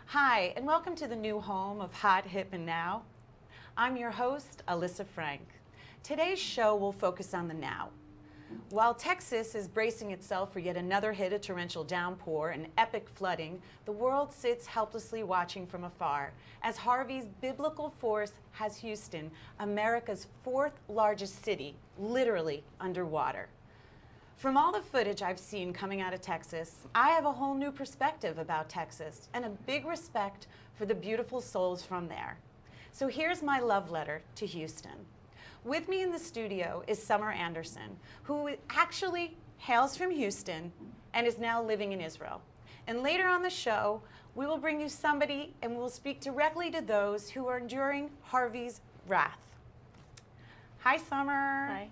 Hi, and welcome to the new home of Hot, Hip, and Now. I'm your host, Elyssa Frank. Today's show will focus on the now. While Texas is bracing itself for yet another hit of torrential downpour and epic flooding, the world sits helplessly watching from afar as Harvey's biblical force has Houston, America's fourth largest city, literally underwater. From all the footage I've seen coming out of Texas, I have a whole new perspective about Texas and a big respect for the beautiful souls from there. So here's my love letter to Houston. With me in the studio is Summer Anderson, who actually hails from Houston and is now living in Israel. And later on the show, we will bring you somebody and we will speak directly to those who are enduring Harvey's wrath. Hi, Summer. Hi.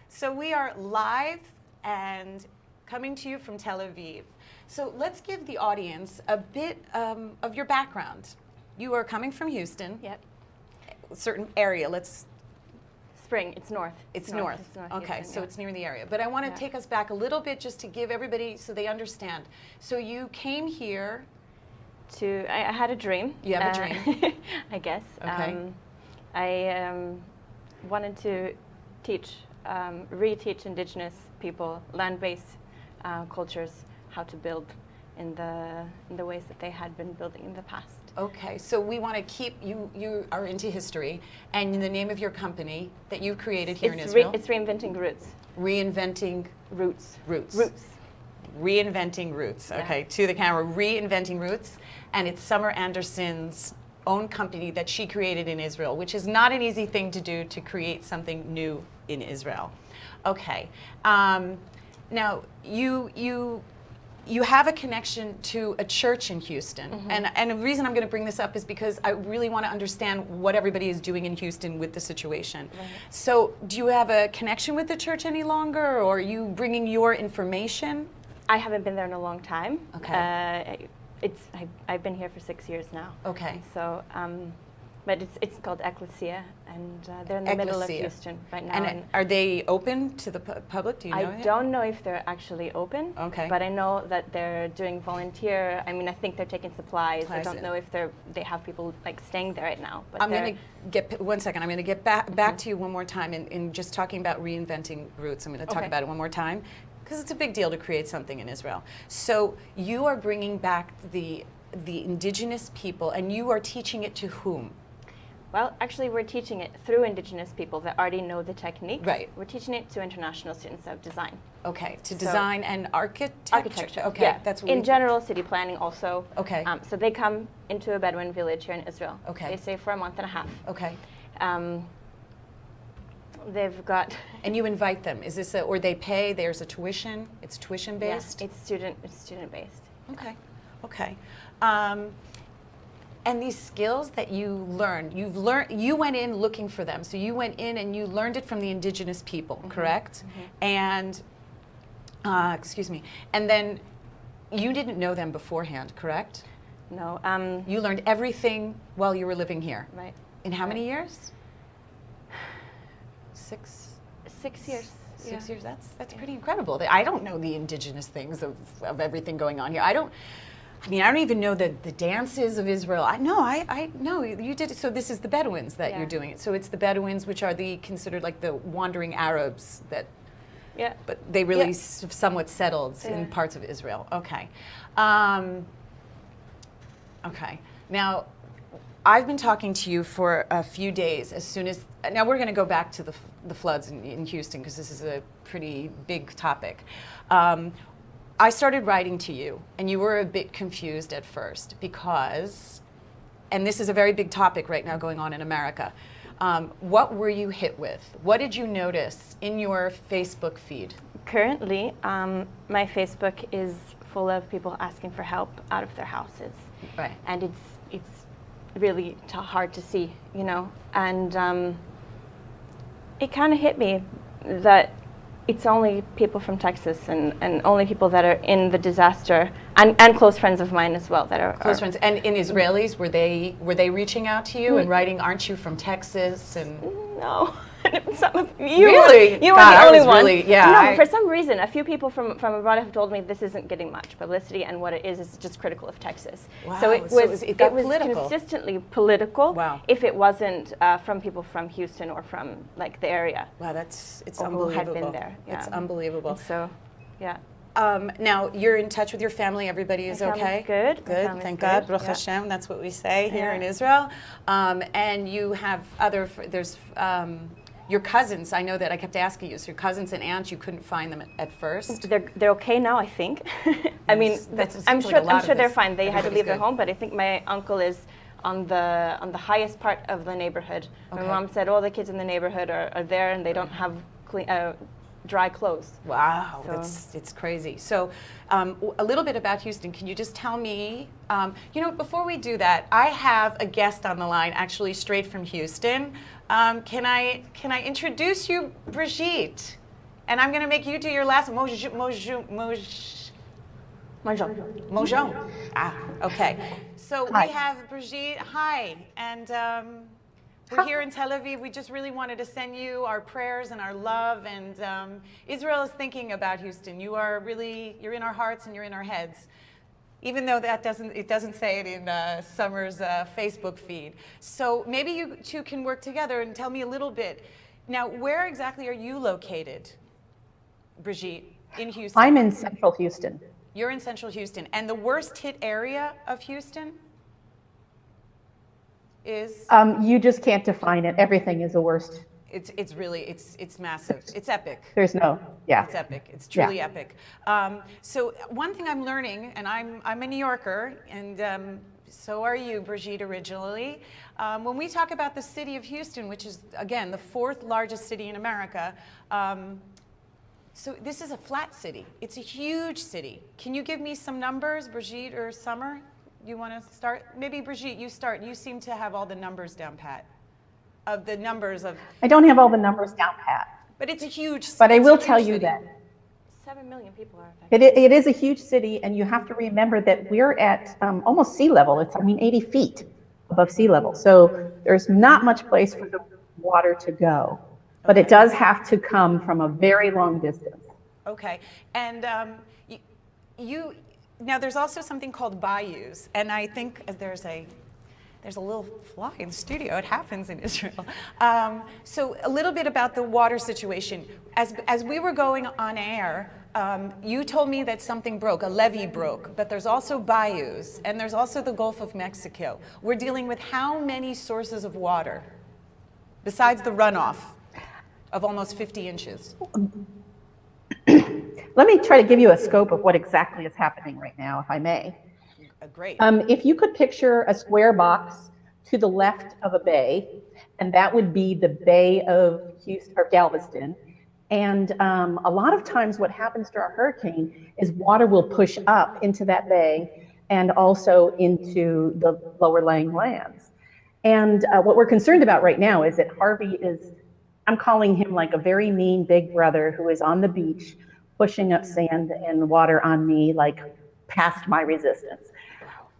So we are live and coming to you from Tel Aviv. So let's give the audience a bit of your background. You are coming from Houston. Yep. A certain area. Spring. It's north. It's north. It's north Okay, Houston, so yeah. it's near the area. But I want to take us back a little bit just to give everybody so they understand. So you came here. I had a dream. You have a dream. I guess. Okay. I wanted to reteach indigenous people, land-based cultures, how to build in the ways that they had been building in the past. Okay, so we want to keep you are into history, and the name of your company that you've created here in Israel. It's Reinventing Roots. Reinventing Roots. Roots. Roots. Reinventing Roots. Okay, to the camera. Reinventing Roots, and it's Summer Anderson's own company that she created in Israel, which is not an easy thing to do, to create something new in Israel. Okay, now you have a connection to a church in Houston. Mm-hmm. And the reason I'm going to bring this up is because I really want to understand what everybody is doing in Houston with the situation. Right. So do you have a connection with the church any longer, or are you bringing your information? I haven't been there in a long time. Okay. I've been here for 6 years now. Okay. So, but it's called Elyssa, and they're in the middle of Elyssa. Houston right now. And are they open to the public? Do you know I don't know if they're actually open. Okay. But I know that they're doing volunteer. I mean, I think they're taking supplies. I don't know if they have people like staying there right now. But I'm going to get, one second, I'm going to get back to you one more time in just talking about Reinventing Roots. I'm going to talk about it one more time, because it's a big deal to create something in Israel. So you are bringing back the indigenous people, and you are teaching it to whom? Well, actually, we're teaching it through indigenous people that already know the techniques. Right. We're teaching it to international students of design. Okay, to design and architecture. Architecture. Okay, yeah. that's what in general, city planning also. Okay. So they come into a Bedouin village here in Israel. Okay. They stay for a month and a half. Okay. They've got. And you invite them. Is this or they pay? There's a tuition. It's tuition based. Yeah, it's student based. Okay. Okay. And these skills that you learned, you went in looking for them. So you went in and you learned it from the indigenous people, correct? And, excuse me, and then you didn't know them beforehand, correct? No. You learned everything while you were living here. Right. In how many years? 6 years. 6 years. That's pretty incredible. I don't know the indigenous things of everything going on here. I don't even know the dances of Israel. I know you did it. So this is the Bedouins that you're doing it. So it's the Bedouins, which are considered like the wandering Arabs that. Yeah. But they really somewhat settled in parts of Israel. Okay. Okay. Now, I've been talking to you for a few days. Now we're going to go back to the floods in Houston, because this is a pretty big topic. I started writing to you, and you were a bit confused at first because, and this is a very big topic right now going on in America. What were you hit with? What did you notice in your Facebook feed? Currently, my Facebook is full of people asking for help out of their houses. Right. And it's really hard to see, you know. And it kind of hit me that it's only people from Texas and only people that are in the disaster, and close friends of mine as well that are close friends. And in Israelis, were they reaching out to you and writing, "Aren't you from Texas?" And no, Really? You God, were the I only was one. really- yeah, No, I- for some reason, a few people from abroad have told me this isn't getting much publicity, and what it is just critical of Texas. Wow, So it so was it got political. consistently political. Wow. If it wasn't from people from Houston or from like the area. Wow, it's Or who unbelievable. had been there, It's yeah. unbelievable. And so, yeah. Now, you're in touch with your family. Everybody is My okay? family's good. My Good, family's thank good, God. Baruch yeah. Hashem, that's what we say here in Yeah. Israel. And you have there's your cousins. I know that I kept asking you. So your cousins and aunts, you couldn't find them at first? They're okay now, I think. I mean, That's- I'm seems like sure a lot of they're this. fine. They had to Everybody's leave their good. home, but I think my uncle is on the highest part of the neighborhood. Okay. My mom said all the kids in the neighborhood are there and they don't have clean, dry clothes. Wow, So- it's crazy. So, a little bit about Houston. Can you just tell me? Before we do that, I have a guest on the line, actually straight from Houston. Can I introduce you, Brigitte? And I'm going to make you do your last Mojon. Ah, okay. So Hi. we have Brigitte. Hi, and we're here in Tel Aviv. We just really wanted to send you our prayers and our love. And Israel is thinking about Houston. You're in our hearts and you're in our heads. Even though it doesn't say it in Summer's Facebook feed. So maybe you two can work together and tell me a little bit. Now, where exactly are you located, Brigitte, in Houston? I'm in central Houston. You're in central Houston. And the worst hit area of Houston is? You just can't define it. Everything is the worst. It's really, it's massive. It's epic. There's no, yeah. It's epic. It's truly epic. So one thing I'm learning, and I'm a New Yorker, and so are you, Brigitte, originally. When we talk about the city of Houston, which is, again, the 4th largest city in America, so this is a flat city. It's a huge city. Can you give me some numbers, Brigitte or Summer? You want to start? Maybe Brigitte, you start. You seem to have all the numbers down pat. Of the numbers of, I don't have all the numbers down pat, but it's a huge. but I it's a will huge tell you city. that 7 million people are affected. it is a huge city, and you have to remember that we're at almost sea level. It's, 80 feet above sea level. So there's not much place for the water to go, but it does have to come from a very long distance. Okay, and you now there's also something called bayous, and I think there's a little fly in the studio. It happens in Israel. So a little bit about the water situation. As we were going on air, you told me that something broke, a levee broke, but there's also bayous, and there's also the Gulf of Mexico. We're dealing with how many sources of water, besides the runoff of almost 50 inches? Let me try to give you a scope of what exactly is happening right now, if I may. Great. If you could picture a square box to the left of a bay, and that would be the Bay of Houston or Galveston. And a lot of times what happens during a hurricane is water will push up into that bay and also into the lower lying lands. And what we're concerned about right now is that Harvey is, I'm calling him like a very mean big brother who is on the beach pushing up sand and water on me, like past my resistance.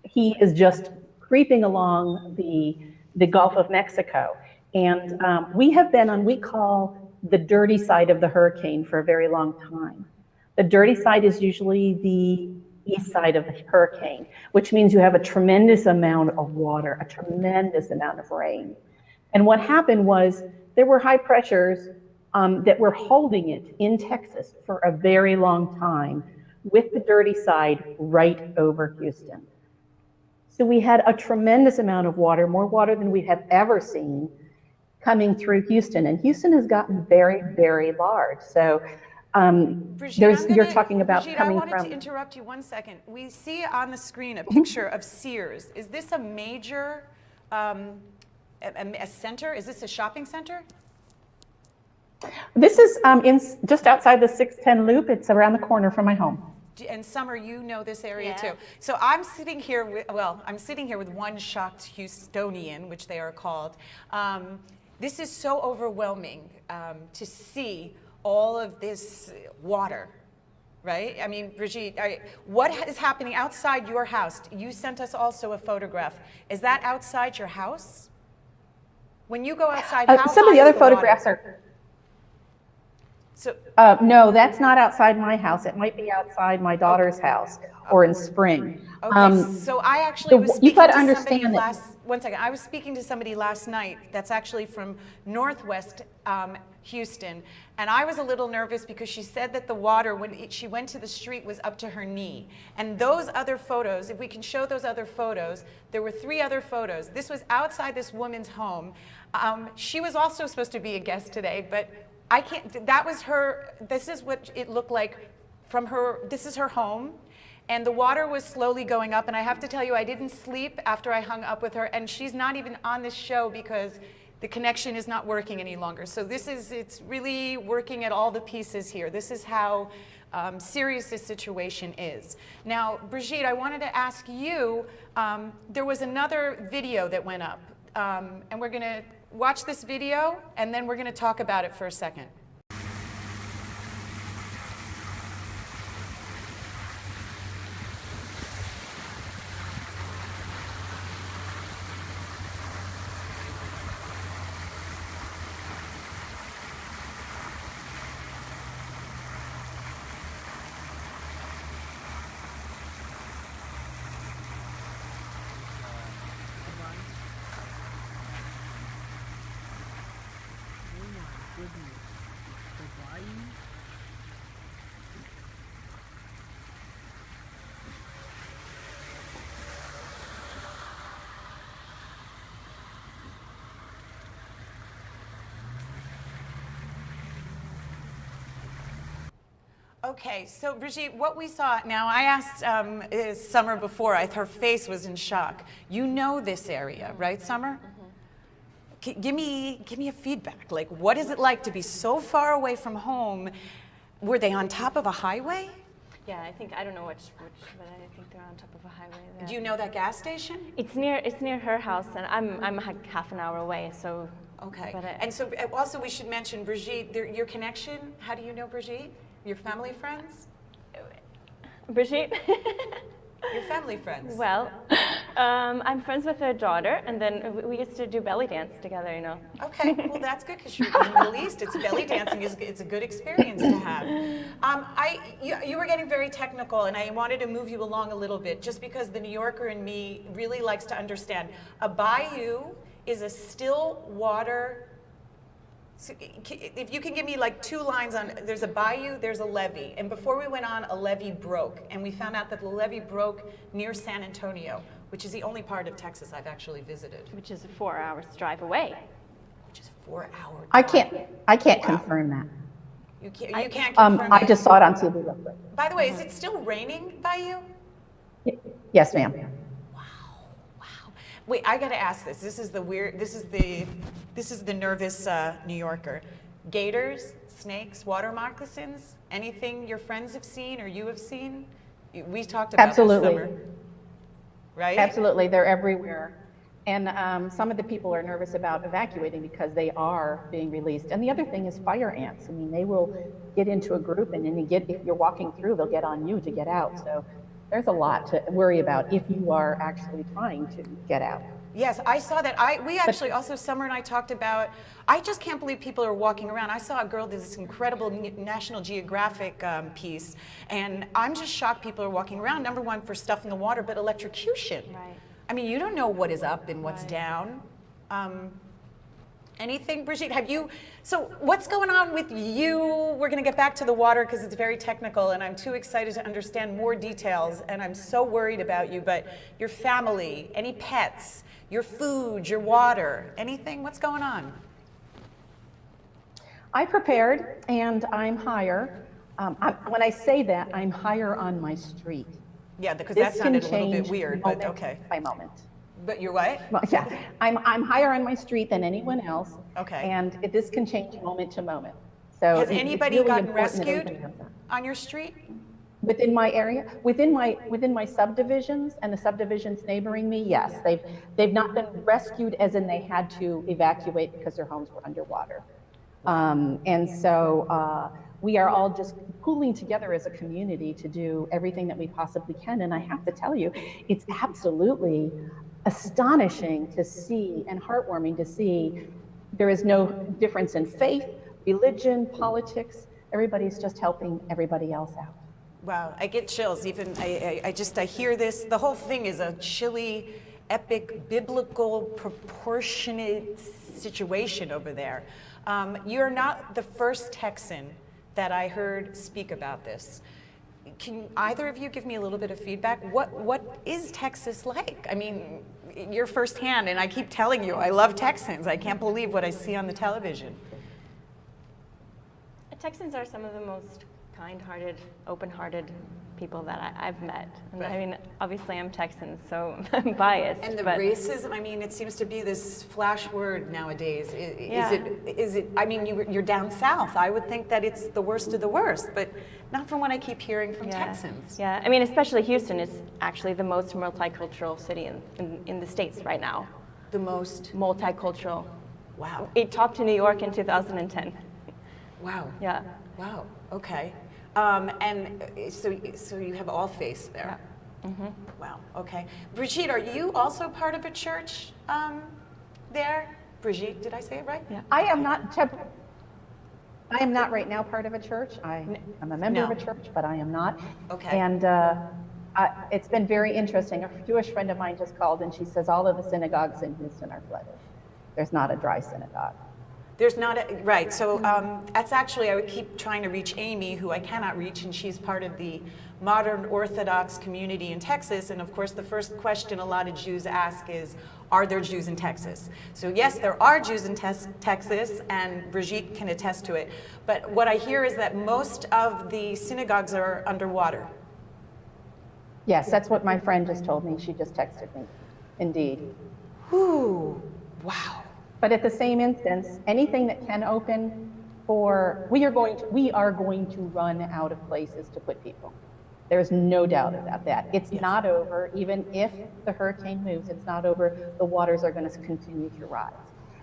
He is just creeping along the Gulf of Mexico. And we have been on, we call the dirty side of the hurricane for a very long time. The dirty side is usually the east side of the hurricane, which means you have a tremendous amount of water, a tremendous amount of rain. And what happened was there were high pressures that were holding it in Texas for a very long time with the dirty side right over Houston. So we had a tremendous amount of water, more water than we have ever seen, coming through Houston. And Houston has gotten very, very large. So Brigitte, you're talking about Brigitte, coming I wanted from. to interrupt you one second. We see on the screen a picture of Sears. Is this a major a center? Is this a shopping center? This is just outside the 610 loop. It's around the corner from my home. And Summer, you know this area Yeah. too. So I'm sitting here with one shocked Houstonian, which they are called. This is so overwhelming to see all of this water, right? I mean, Brigitte, what is happening outside your house? You sent us also a photograph. Is that outside your house? When you go outside, how Some of high the other is the water? photographs are. So, No, that's not outside my house. It might be outside my daughter's house or in spring. okay, so I actually was You speaking gotta to somebody understand that. one second. I was speaking to somebody last night that's actually from Northwest Houston, and I was a little nervous because she said that the water, when she went to the street, was up to her knee. And those other photos, if we can show those other photos, there were 3 other photos. This was outside this woman's home. She was also supposed to be a guest today, but I can't, that was her, this is what it looked like from her, this is her home. And the water was slowly going up, and I have to tell you, I didn't sleep after I hung up with her, and she's not even on this show because the connection is not working any longer. So it's really working at all the pieces here. This is how serious this situation is. Now, Brigitte, I wanted to ask you, there was another video that went up, and we're gonna watch this video, and then we're gonna talk about it for a second. Okay, so Brigitte, what we saw, now I asked Summer before, her face was in shock. You know this area, right, Summer? Give me a feedback. Like, what is it like to be so far away from home? Were they on top of a highway? Yeah, I don't know which, but I think they're on top of a highway there. Do you know that gas station? It's near her house, and I'm like half an hour away, so. Okay, But and so also we should mention, Brigitte, your connection, how do you know Brigitte? Your family friends? Brigitte? Your family friends? Well, I'm friends with her daughter, and then we used to do belly dance together, you know. Okay, well that's good because you're in the Middle East. It's belly dancing it's a good experience to have. You were getting very technical, and I wanted to move you along a little bit, just because the New Yorker in me really likes to understand. A bayou is a still water. So if you can give me like 2 lines on, there's a bayou, there's a levee. And before we went on, a levee broke. And we found out that the levee broke near San Antonio, which is the only part of Texas I've actually visited. Which is a 4 hours drive away. Which is 4 hours. I can't confirm that. You can't confirm I that. just saw it on TV real quick. By the way, is it still raining by you? Yes, ma'am. Wait, I gotta ask this. This is the nervous New Yorker. Gators, snakes, water moccasins, anything your friends have seen or you have seen? We talked about Absolutely. this summer, right? Absolutely, they're everywhere. And some of the people are nervous about evacuating because they are being released. And the other thing is fire ants. I mean, they will get into a group, and then if you're walking through, they'll get on you to get out. So there's a lot to worry about if you are actually trying to get out. Yes, I saw that. We actually also, Summer and I talked about, I just can't believe people are walking around. I saw a girl did this incredible National Geographic piece, and I'm just shocked people are walking around, number one, for stuff in the water, but electrocution. Right. I mean, you don't know what is up and what's down. Anything, Brigitte, so what's going on with you? We're gonna get back to the water because it's very technical and I'm too excited to understand more details and I'm so worried about you, but your family, any pets, your food, your water, anything, what's going on? I prepared and I'm higher. When I say that, I'm higher on my street. Yeah, because This that sounded a can little bit change weird, but moment okay. by moment. But you're what? Well, yeah, I'm higher on my street than anyone else. Okay. And this can change moment to moment. So Has it's anybody really gotten important that rescued everybody knows that. on your street? Within my area, within my subdivisions and the subdivisions neighboring me, yes, they've not been rescued as in they had to evacuate because their homes were underwater. And so we are all just pooling together as a community to do everything that we possibly can. And I have to tell you, it's absolutely astonishing to see and heartwarming to see there is no difference in faith, religion, politics. Everybody's just helping everybody else out. Wow, I get chills. Even I hear this. The whole thing is a chilly, epic, biblical, proportionate situation over there. You're not the first Texan that I heard speak about this. Can either of you give me a little bit of feedback? What is Texas like? I mean, you're firsthand, and I keep telling you, I love Texans. I can't believe what I see on the television. Texans are some of the most kind-hearted, open-hearted people that I've met. And Right. I mean, obviously I'm Texan, so I'm biased. And the but racism, I mean, it seems to be this flash word nowadays. Yeah. Is it, I mean, you're down south. I would think that it's the worst of the worst, but not from what I keep hearing from Texans. Yeah, I mean, especially Houston is actually the most multicultural city in the States right now. The most, Multicultural. wow, It topped to New York in 2010. wow, Yeah. wow, okay. And so you have all faiths there. Yeah. Mm-hmm. Wow, okay. Brigitte, are you also part of a church there? Brigitte, did I say it right? Yeah. I am not right now part of a church. I'm a member of No. a church, but I am not. Okay. And it's been very interesting. A Jewish friend of mine just called and she says all of the synagogues in Houston are flooded. There's not a dry synagogue. There's not a, right, so that's actually, I would keep trying to reach Amy, who I cannot reach, and she's part of the modern Orthodox community in Texas, and of course the first question a lot of Jews ask is, are there Jews in Texas? So yes, there are Jews in Texas, and Brigitte can attest to it, but what I hear is that most of the synagogues are underwater. Yes, that's what my friend just told me. She just texted me. Indeed. Whew, wow. But at the same instance, anything that can open we are going to run out of places to put people. There's no doubt about that. It's not over. Even if the hurricane moves, it's not over. The waters are going to continue to rise.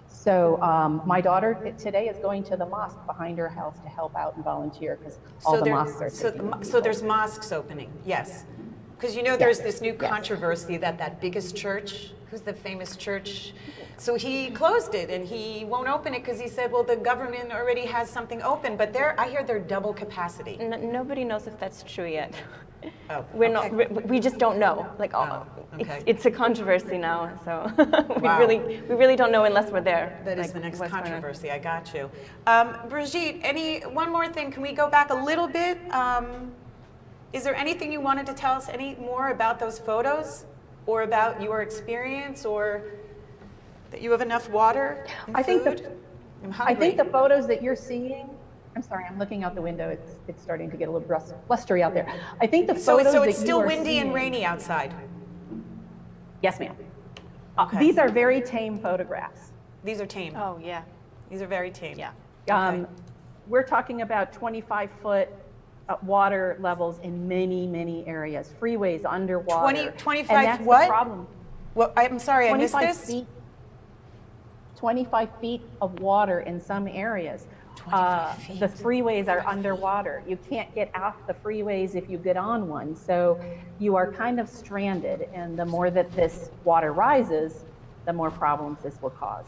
So my daughter today is going to the mosque behind her house to help out and volunteer because all the mosques are taking so there's mosques opening, yes. Because you know there's this new controversy that biggest church, who's the famous church? So he closed it and he won't open it because he said, well, the government already has something open, but I hear they're double capacity. Nobody knows if that's true yet. Oh, We're okay. not. We just don't know. Like, okay. it's a controversy now. So Wow. we really don't know unless we're there. That is like, the next what's going on. controversy. I got you. Brigitte, one more thing. Can we go back a little bit? Is there anything you wanted to tell us any more about those photos, or about your experience, or that you have enough water and I think food? I'm hungry. I think the photos that you're seeing, I'm sorry, I'm looking out the window. It's starting to get a little blustery out there. I think the So photos it's that still you are windy and seeing- rainy outside. Yes, ma'am. Okay. These are very tame photographs. These are tame. Oh yeah. These are very tame. Yeah. Okay. We're talking about 25-foot water levels in many, many areas. Freeways underwater. 25 and that's what? The problem. Well, I'm sorry, I missed 25 this. feet. 25 feet of water in some areas. 25 feet. The freeways are underwater. You can't get off the freeways if you get on one. So you are kind of stranded. And the more that this water rises, the more problems this will cause.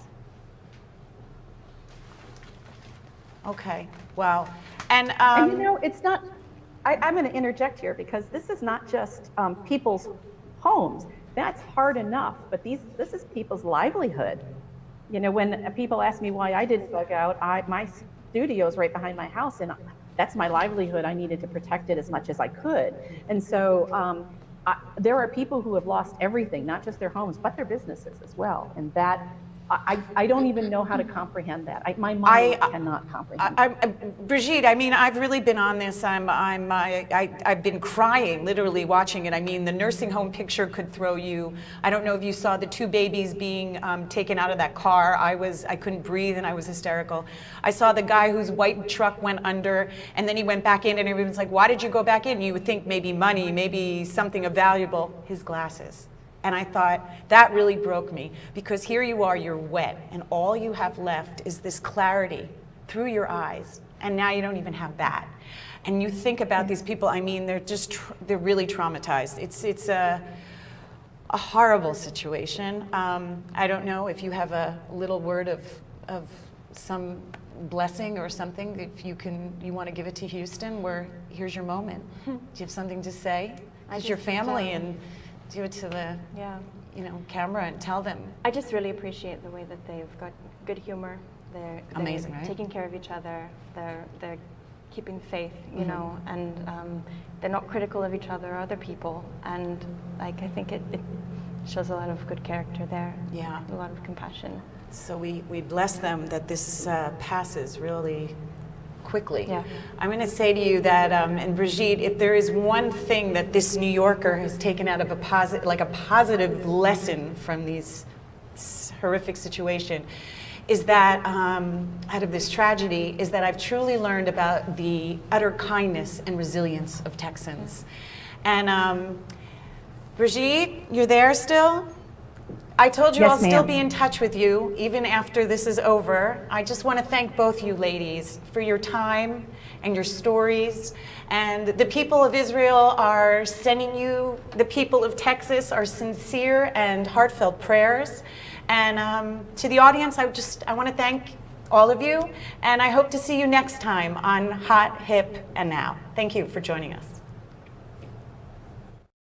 Okay. Wow. And, And you know, it's not, I'm going to interject here because this is not just people's homes. That's hard enough, but this is people's livelihood. You know, when people ask me why I didn't bug out, my studio is right behind my house, and that's my livelihood. I needed to protect it as much as I could. And so there are people who have lost everything, not just their homes, but their businesses as well. And that, I don't even know how to comprehend that. My mind cannot comprehend. Brigitte, I mean, I've really been on this. I've been crying, literally watching it. I mean, the nursing home picture could throw you. I don't know if you saw the two babies being taken out of that car. I couldn't breathe and I was hysterical. I saw the guy whose white truck went under and then he went back in and everyone's like, why did you go back in? You would think maybe money, maybe something of valuable. His glasses. And I thought, that really broke me, because here you are, you're wet, and all you have left is this clarity through your eyes, and now you don't even have that. And you think about these people, I mean, they're really traumatized. It's a horrible situation. I don't know if you have a little word of some blessing or something, if you want to give it to Houston, here's your moment. Do you have something to say? It's your family, and do it to the camera and tell them. I just really appreciate the way that they've got good humor. They're amazing, right? Taking care of each other. They're keeping faith, you know, and they're not critical of each other or other people. And like, I think it shows a lot of good character there. Yeah. A lot of compassion. So we bless them that this passes really quickly. Yeah. I'm going to say to you that, and Brigitte, if there is one thing that this New Yorker has taken out of a positive lesson from this horrific situation, is that out of this tragedy, is that I've truly learned about the utter kindness and resilience of Texans. And Brigitte, you're there still? I told you Yes, I'll still ma'am. be in touch with you even after this is over. I just want to thank both you ladies for your time and your stories. And the people of Israel are sending you, the people of Texas, our sincere and heartfelt prayers. And to the audience, I want to thank all of you. And I hope to see you next time on Hot, Hip, and Now. Thank you for joining us.